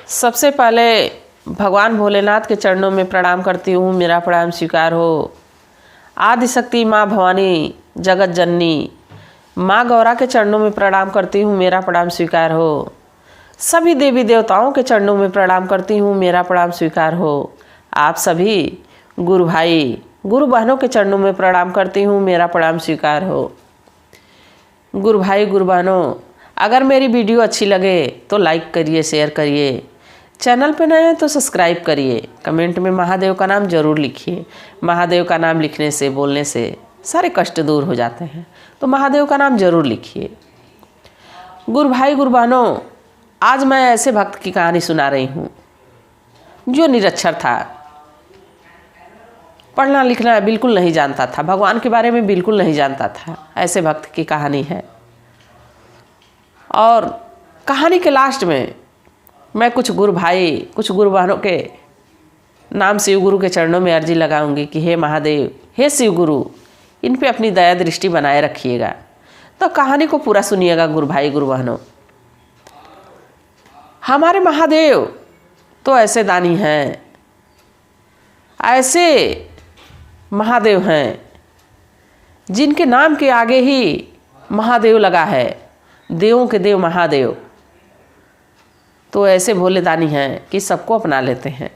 सबसे पहले भगवान भोलेनाथ के चरणों में प्रणाम करती हूँ, मेरा प्रणाम स्वीकार हो। आदिशक्ति माँ भवानी जगत जननी माँ गौरा के चरणों में प्रणाम करती हूँ, मेरा प्रणाम स्वीकार हो। सभी देवी देवताओं के चरणों में प्रणाम करती हूँ, मेरा प्रणाम स्वीकार हो। आप सभी गुरु भाई गुरु बहनों के चरणों में प्रणाम करती हूँ, मेरा प्रणाम स्वीकार हो। गुरु भाई गुरु बहनों, अगर मेरी वीडियो अच्छी लगे तो लाइक करिए, शेयर करिए। चैनल पे नए हैं तो सब्सक्राइब करिए। कमेंट में महादेव का नाम जरूर लिखिए। महादेव का नाम लिखने से, बोलने से सारे कष्ट दूर हो जाते हैं, तो महादेव का नाम जरूर लिखिए। गुरु भाई गुरु बहनों, आज मैं ऐसे भक्त की कहानी सुना रही हूँ जो निरक्षर था, पढ़ना लिखना बिल्कुल नहीं जानता था, भगवान के बारे में बिल्कुल नहीं जानता था। ऐसे भक्त की कहानी है। और कहानी के लास्ट में मैं कुछ गुरु भाई कुछ गुरु बहनों के नाम शिव गुरु के चरणों में अर्जी लगाऊंगी कि हे महादेव, हे शिव गुरु, इन पे अपनी दया दृष्टि बनाए रखिएगा। तो कहानी को पूरा सुनिएगा गुरु भाई गुरु बहनों। हमारे महादेव तो ऐसे दानी हैं, ऐसे महादेव हैं जिनके नाम के आगे ही महादेव लगा है, देवों के देव महादेव। तो ऐसे भोले दानी हैं कि सबको अपना लेते हैं।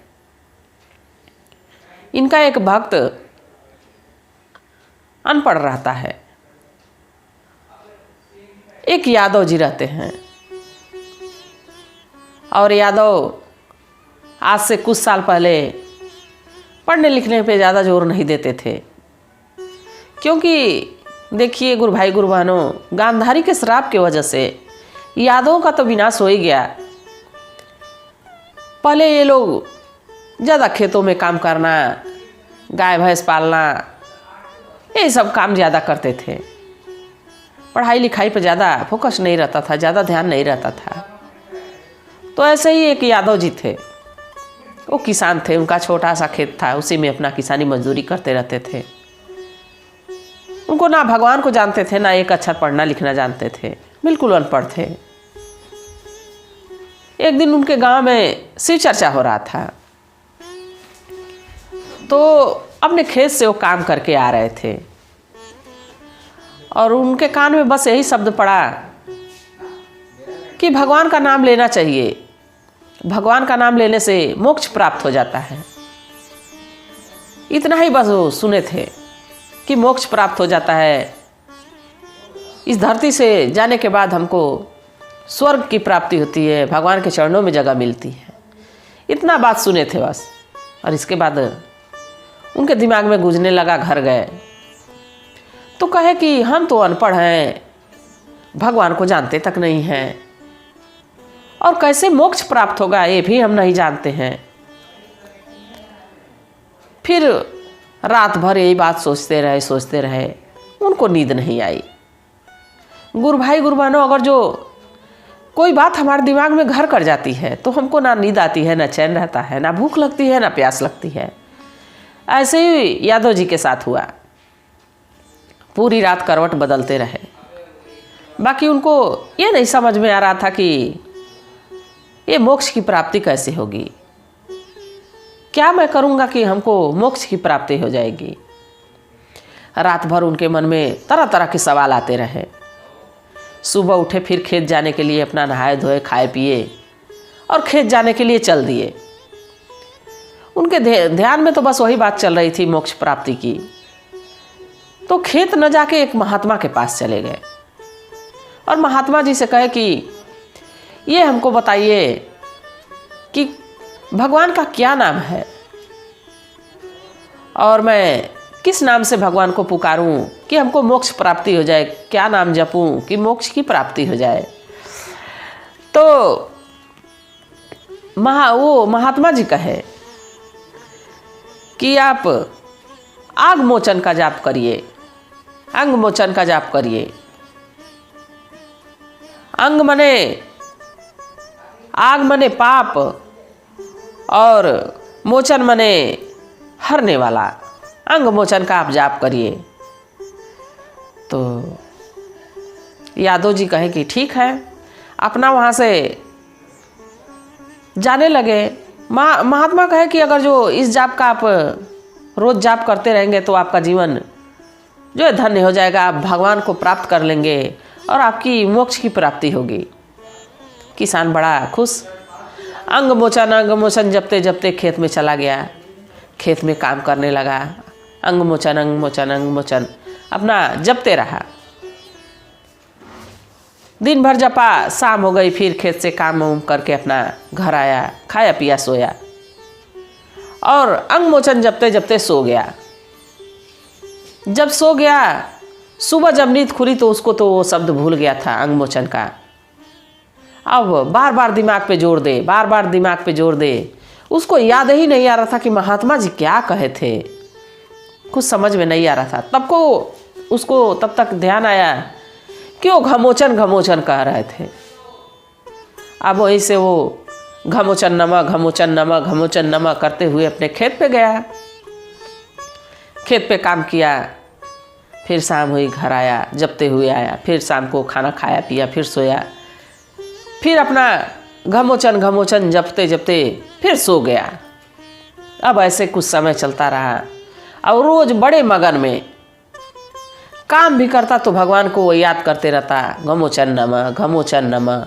इनका एक भक्त अनपढ़ रहता है, एक यादव जी रहते हैं। और यादव आज से कुछ साल पहले पढ़ने लिखने पे ज़्यादा जोर नहीं देते थे, क्योंकि देखिए गुरु भाई गुरु बहनों, गांधारी के श्राप की वजह से यादवों का तो विनाश हो ही गया। पहले ये लोग ज़्यादा खेतों में काम करना, गाय भैंस पालना, ये सब काम ज़्यादा करते थे। पढ़ाई लिखाई पर ज़्यादा फोकस नहीं रहता था, ज़्यादा ध्यान नहीं रहता था। तो ऐसे ही एक यादव जी थे, वो किसान थे, उनका छोटा सा खेत था, उसी में अपना किसानी मजदूरी करते रहते थे। उनको ना भगवान को जानते थे, ना एक अक्षर पढ़ना लिखना जानते थे, बिल्कुल अनपढ़ थे। एक दिन उनके गांव में शिव चर्चा हो रहा था, तो अपने खेत से वो काम करके आ रहे थे और उनके कान में बस यही शब्द पड़ा कि भगवान का नाम लेना चाहिए, भगवान का नाम लेने से मोक्ष प्राप्त हो जाता है। इतना ही बस वो सुने थे कि मोक्ष प्राप्त हो जाता है, इस धरती से जाने के बाद हमको स्वर्ग की प्राप्ति होती है, भगवान के चरणों में जगह मिलती है। इतना बात सुने थे बस। और इसके बाद उनके दिमाग में गूंजने लगा, घर गए तो कहे कि हम तो अनपढ़ हैं, भगवान को जानते तक नहीं हैं, और कैसे मोक्ष प्राप्त होगा ये भी हम नहीं जानते हैं। फिर रात भर यही बात सोचते रहे, उनको नींद नहीं आई। गुरु भाई गुरु बहनों, अगर जो कोई बात हमारे दिमाग में घर कर जाती है तो हमको ना नींद आती है, ना चैन रहता है, ना भूख लगती है, ना प्यास लगती है। ऐसे ही यादव जी के साथ हुआ। पूरी रात करवट बदलते रहे। बाकी उनको ये नहीं समझ में आ रहा था कि ये मोक्ष की प्राप्ति कैसे होगी, क्या मैं करूँगा कि हमको मोक्ष की प्राप्ति हो जाएगी। रात भर उनके मन में तरह तरह के सवाल आते रहे। सुबह उठे, फिर खेत जाने के लिए अपना नहाए धोए, खाए पिए और खेत जाने के लिए चल दिए। उनके ध्यान में तो बस वही बात चल रही थी, मोक्ष प्राप्ति की। तो खेत न जाके एक महात्मा के पास चले गए और महात्मा जी से कहे कि ये हमको बताइए कि भगवान का क्या नाम है और मैं किस नाम से भगवान को पुकारूं कि हमको मोक्ष प्राप्ति हो जाए, क्या नाम जपूं कि मोक्ष की प्राप्ति हो जाए। तो वो महात्मा जी कहे कि आप आग मोचन का जाप करिए, अंग मोचन का जाप करिए। अंग मने आग मने पाप और मोचन मने हरने वाला। अंग मोचन का आप जाप करिए। तो यादव जी कहे कि ठीक है। अपना वहाँ से जाने लगे। महात्मा कहे कि अगर जो इस जाप का आप रोज़ जाप करते रहेंगे तो आपका जीवन जो है धन्य हो जाएगा, आप भगवान को प्राप्त कर लेंगे और आपकी मोक्ष की प्राप्ति होगी। किसान बड़ा खुश अंग मोचन जपते जपते खेत में चला गया। खेत में काम करने लगा, अंग मोचन अपना जपते रहा। दिन भर जपा, शाम हो गई, फिर खेत से काम वाम करके अपना घर आया, खाया पिया सोया और अंग मोचन जपते जपते सो गया। जब सो गया, सुबह जब नींद खुली तो उसको तो वो शब्द भूल गया था अंग मोचन का। अब बार बार दिमाग पे जोर दे, उसको याद ही नहीं आ रहा था कि महात्मा जी क्या कहे थे, कुछ समझ में नहीं आ रहा था। उसको तब तक ध्यान आया कि वो घमोचन कह रहे थे। अब वहीं से वो घमोचन नमा करते हुए अपने खेत पे गया, खेत पे काम किया, फिर शाम हुई, घर आया, जपते हुए आया, फिर शाम को खाना खाया पिया, फिर सोया, फिर अपना घमोचन जपते जपते फिर सो गया। अब ऐसे कुछ समय चलता रहा और रोज बड़े मगन में काम भी करता तो भगवान को वो याद करते रहता, घमोचन नमः।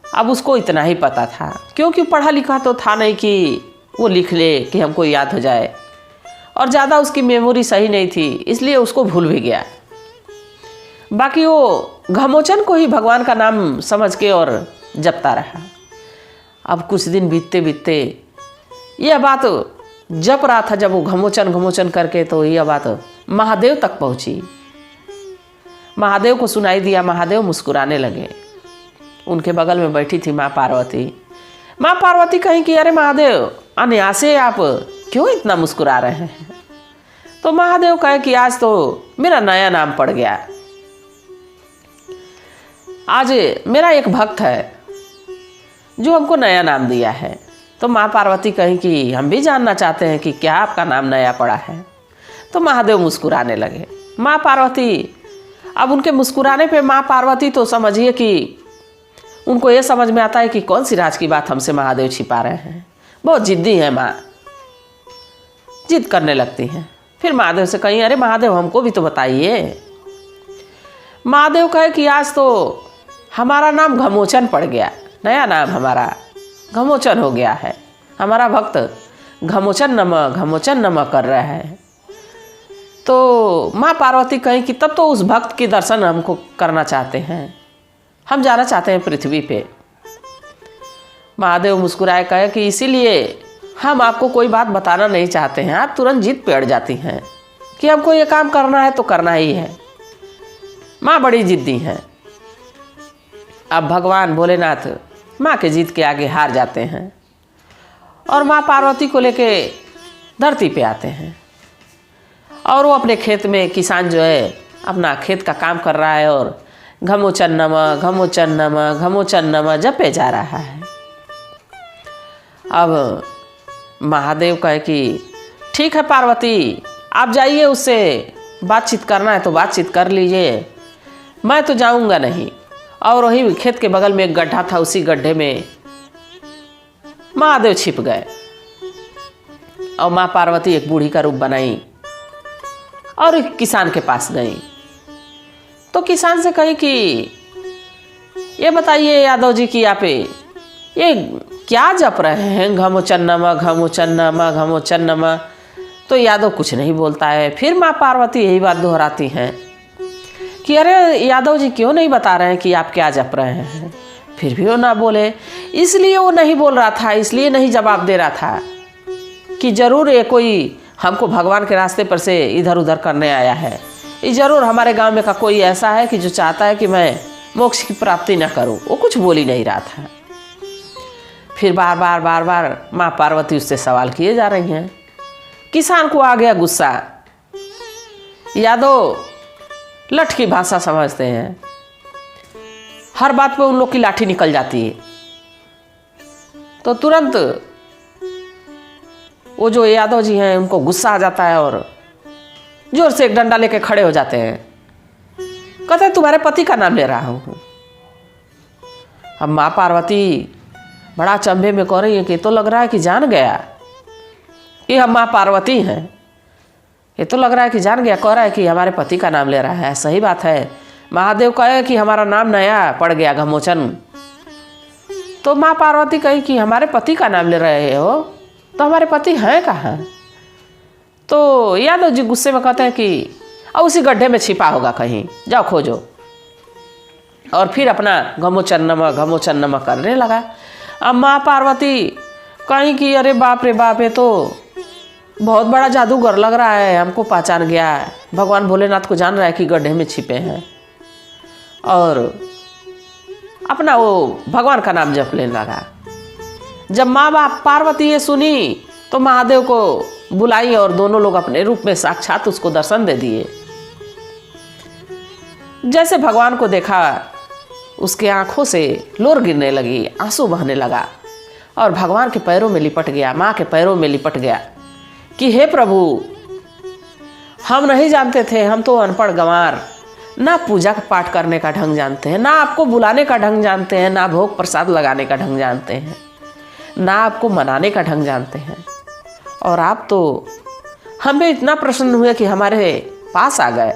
अब उसको इतना ही पता था, क्योंकि पढ़ा लिखा तो था नहीं कि वो लिख ले कि हमको याद हो जाए, और ज़्यादा उसकी मेमोरी सही नहीं थी, इसलिए उसको भूल भी गया। बाकी वो घमोचन को ही भगवान का नाम समझ के और जपता रहा। अब कुछ दिन बीतते बीतते यह बात जप रहा था, जब वो घमोचन करके, तो यह बात महादेव तक पहुंची। महादेव को सुनाई दिया। महादेव मुस्कुराने लगे। उनके बगल में बैठी थी माँ पार्वती। माँ पार्वती कहीं कि अरे महादेव, अनायासे आप क्यों इतना मुस्कुरा रहे हैं? तो महादेव कहे कि आज तो मेरा नया नाम पड़ गया। आज मेरा एक भक्त है जो हमको नया नाम दिया है। तो माँ पार्वती कहीं कि हम भी जानना चाहते हैं कि क्या आपका नाम नया पड़ा है। तो महादेव मुस्कुराने लगे। माँ पार्वती, अब उनके मुस्कुराने पे माँ पार्वती तो समझिए कि उनको ये समझ में आता है कि कौन सी राज की बात हमसे महादेव छिपा रहे हैं। बहुत जिद्दी है माँ, जिद करने लगती हैं। फिर महादेव से कहीं अरे महादेव हमको भी तो बताइए। महादेव कहे कि आज तो हमारा नाम घमोचन पड़ गया, नया नाम हमारा घमोचन हो गया है। हमारा भक्त घमोचन नमः कर रहा है। तो माँ पार्वती कहीं कि तब तो उस भक्त के दर्शन हमको करना चाहते हैं, हम जाना चाहते हैं पृथ्वी पे। महादेव मुस्कुराए कहे कि इसीलिए हम आपको कोई बात बताना नहीं चाहते हैं, आप तुरंत जिद पे अड़ जाती हैं कि हमको ये काम करना है तो करना ही है। माँ बड़ी जिद्दी हैं। अब भगवान भोलेनाथ माँ के जिद के आगे हार जाते हैं और माँ पार्वती को लेके धरती पे आते हैं। और वो अपने खेत में, किसान जो है अपना खेत का काम कर रहा है और घमोचन नमः जपे जा रहा है। अब महादेव कहे कि ठीक है पार्वती, आप जाइए, उससे बातचीत करना है तो बातचीत कर लीजिए, मैं तो जाऊंगा नहीं। और वही खेत के बगल में एक गड्ढा था, उसी गड्ढे में महादेव छिप गए। और माँ पार्वती एक बूढ़ी का रूप बनाई और एक किसान के पास गई। तो किसान से कही कि ये बताइए यादव जी कि आप ये क्या जप रहे हैं, घमोचन नमः। तो यादव कुछ नहीं बोलता है। फिर माँ पार्वती यही बात दोहराती हैं कि अरे यादव जी क्यों नहीं बता रहे हैं कि आप क्या जप रहे हैं। फिर भी वो ना बोले। इसलिए वो नहीं बोल रहा था, इसलिए नहीं जवाब दे रहा था कि जरूर ये कोई हमको भगवान के रास्ते पर से इधर उधर करने आया है। ये जरूर हमारे गांव में का कोई ऐसा है कि जो चाहता है कि मैं मोक्ष की प्राप्ति न करूं। वो कुछ बोल ही नहीं रहा था। फिर बार बार माँ पार्वती उससे सवाल किए जा रही हैं। किसान को आ गया गुस्सा। यादव लठ की भाषा समझते हैं, हर बात पे उन लोग की लाठी निकल जाती है। तो तुरंत वो जो यादव जी हैं उनको गुस्सा आ जाता है और जोर से एक डंडा लेके खड़े हो जाते हैं। कहते हैं तुम्हारे पति का नाम ले रहा हूँ। अब माँ पार्वती बड़ा अचंभे में कह रही है कि तो लग रहा है कि जान गया कि हम माँ पार्वती हैं। ये तो लग रहा है कि जान गया, कह रहा है कि हमारे पति का नाम ले रहा है। सही बात है। महादेव कहे कि हमारा नाम नया पड़ गया घमोचन। तो माँ पार्वती कही कि हमारे पति का नाम ले रहे हो, तो हमारे पति हैं कहाँ? तो यादव जी गुस्से में कहते हैं कि और उसी गड्ढे में छिपा होगा कहीं, जाओ खोजो। और फिर अपना घमोचन नमः करने लगा। अब माँ पार्वती कहीं कि अरे बाप रे बाप, ये तो बहुत बड़ा जादूगर लग रहा है, हमको पहचान गया है। भगवान भोलेनाथ को जान रहा है कि गड्ढे में छिपे हैं, और अपना वो भगवान का नाम जपने लगा। जब माँ बाप पार्वती ये सुनी तो महादेव को बुलाई और दोनों लोग अपने रूप में साक्षात उसको दर्शन दे दिए। जैसे भगवान को देखा, उसके आंखों से लोर गिरने लगी, आंसू बहने लगा और भगवान के पैरों में लिपट गया, माँ के पैरों में लिपट गया कि हे प्रभु, हम नहीं जानते थे, हम तो अनपढ़ गंवार, ना पूजा पाठ करने का ढंग जानते हैं, ना आपको बुलाने का ढंग जानते हैं, ना भोग प्रसाद लगाने का ढंग जानते हैं, ना आपको मनाने का ढंग जानते हैं, और आप तो हमें इतना प्रसन्न हुए कि हमारे पास आ गए।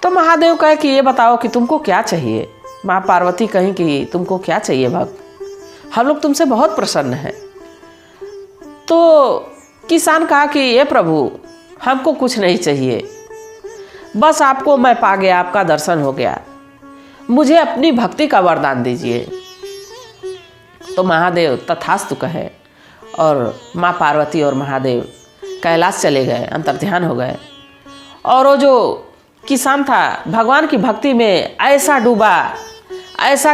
तो महादेव कहे कि ये बताओ कि तुमको क्या चाहिए। माँ पार्वती कहीं कि तुमको क्या चाहिए भक्त, हम लोग तुमसे बहुत प्रसन्न हैं। तो किसान कहा कि ये प्रभु, हमको कुछ नहीं चाहिए, बस आपको मैं पा गया, आपका दर्शन हो गया, मुझे अपनी भक्ति का वरदान दीजिए। तो महादेव तथास्तु कहे और माँ पार्वती और महादेव कैलाश चले गए, अंतर्ध्यान हो गए। और वो जो किसान था भगवान की भक्ति में ऐसा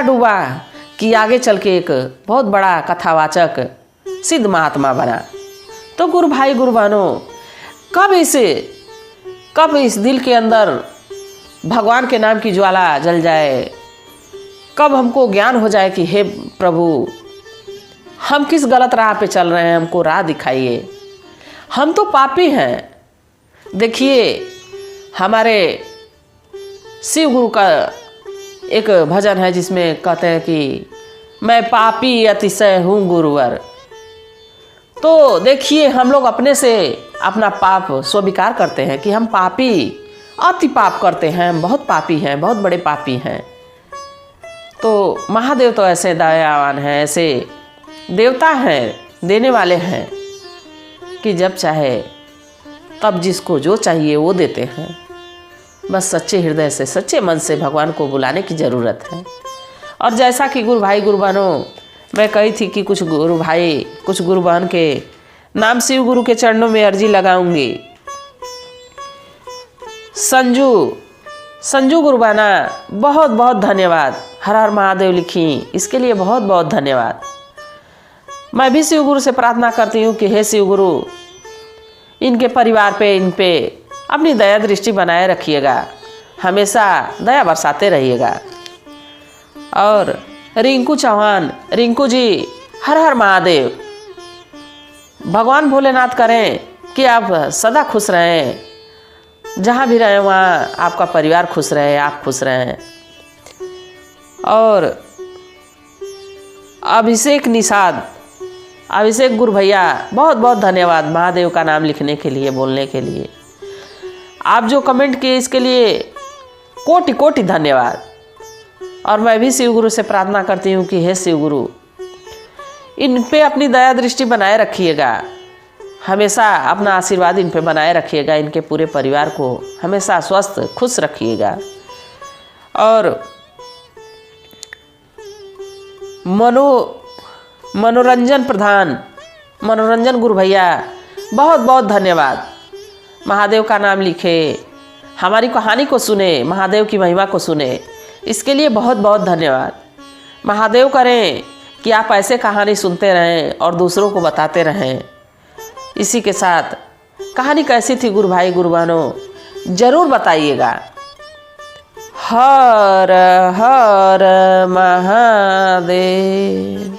डूबा कि आगे चल के एक बहुत बड़ा कथावाचक सिद्ध महात्मा बना। तो गुरु भाई गुरु बहनों, कब इस दिल के अंदर भगवान के नाम की ज्वाला जल जाए, कब हमको ज्ञान हो जाए कि हे प्रभु, हम किस गलत राह पे चल रहे हैं, हमको राह दिखाइए, हम तो पापी हैं। देखिए, हमारे शिव गुरु का एक भजन है जिसमें कहते हैं कि मैं पापी अतिशय हूँ गुरुवर। तो देखिए, हम लोग अपने से अपना पाप स्वीकार करते हैं कि हम पापी, अति पाप करते हैं, हम बहुत पापी हैं, बहुत बड़े पापी हैं। तो महादेव तो ऐसे दयावान हैं, ऐसे देवता हैं, देने वाले हैं कि जब चाहे तब जिसको जो चाहिए वो देते हैं। बस सच्चे हृदय से, सच्चे मन से भगवान को बुलाने की ज़रूरत है। और जैसा कि गुरु भाई गुरु बहनों, मैं कही थी कि कुछ गुरु भाई कुछ गुरु बहन के नाम शिव गुरु के चरणों में अर्जी लगाऊंगी। संजू गुरु बहना, बहुत बहुत धन्यवाद। हर हर महादेव लिखी, इसके लिए बहुत बहुत धन्यवाद। मैं भी शिव गुरु से प्रार्थना करती हूँ कि हे शिव गुरु, इनके परिवार पे, इन पे अपनी दया दृष्टि बनाए रखिएगा, हमेशा दया बरसाते रहिएगा। और रिंकू चौहान, रिंकू जी, हर हर महादेव। भगवान भोलेनाथ करें कि आप सदा खुश रहें, जहाँ भी रहें वहाँ आपका परिवार खुश रहे, आप खुश रहें। और अभिषेक गुरु भैया, बहुत बहुत धन्यवाद महादेव का नाम लिखने के लिए, बोलने के लिए। आप जो कमेंट किए इसके लिए कोटि कोटि धन्यवाद। और मैं भी शिव गुरु से प्रार्थना करती हूँ कि हे शिव गुरु, इन पे अपनी दया दृष्टि बनाए रखिएगा, हमेशा अपना आशीर्वाद इन पे बनाए रखिएगा, इनके पूरे परिवार को हमेशा स्वस्थ खुश रखिएगा। और मनोरंजन गुरु भैया, बहुत बहुत धन्यवाद। महादेव का नाम लिखे, हमारी कहानी को सुने, महादेव की महिमा को सुने, इसके लिए बहुत बहुत धन्यवाद। महादेव करें कि आप ऐसे कहानी सुनते रहें और दूसरों को बताते रहें। इसी के साथ कहानी कैसी थी गुरु भाई गुरु बहनों, जरूर बताइएगा। हर हर महादेव।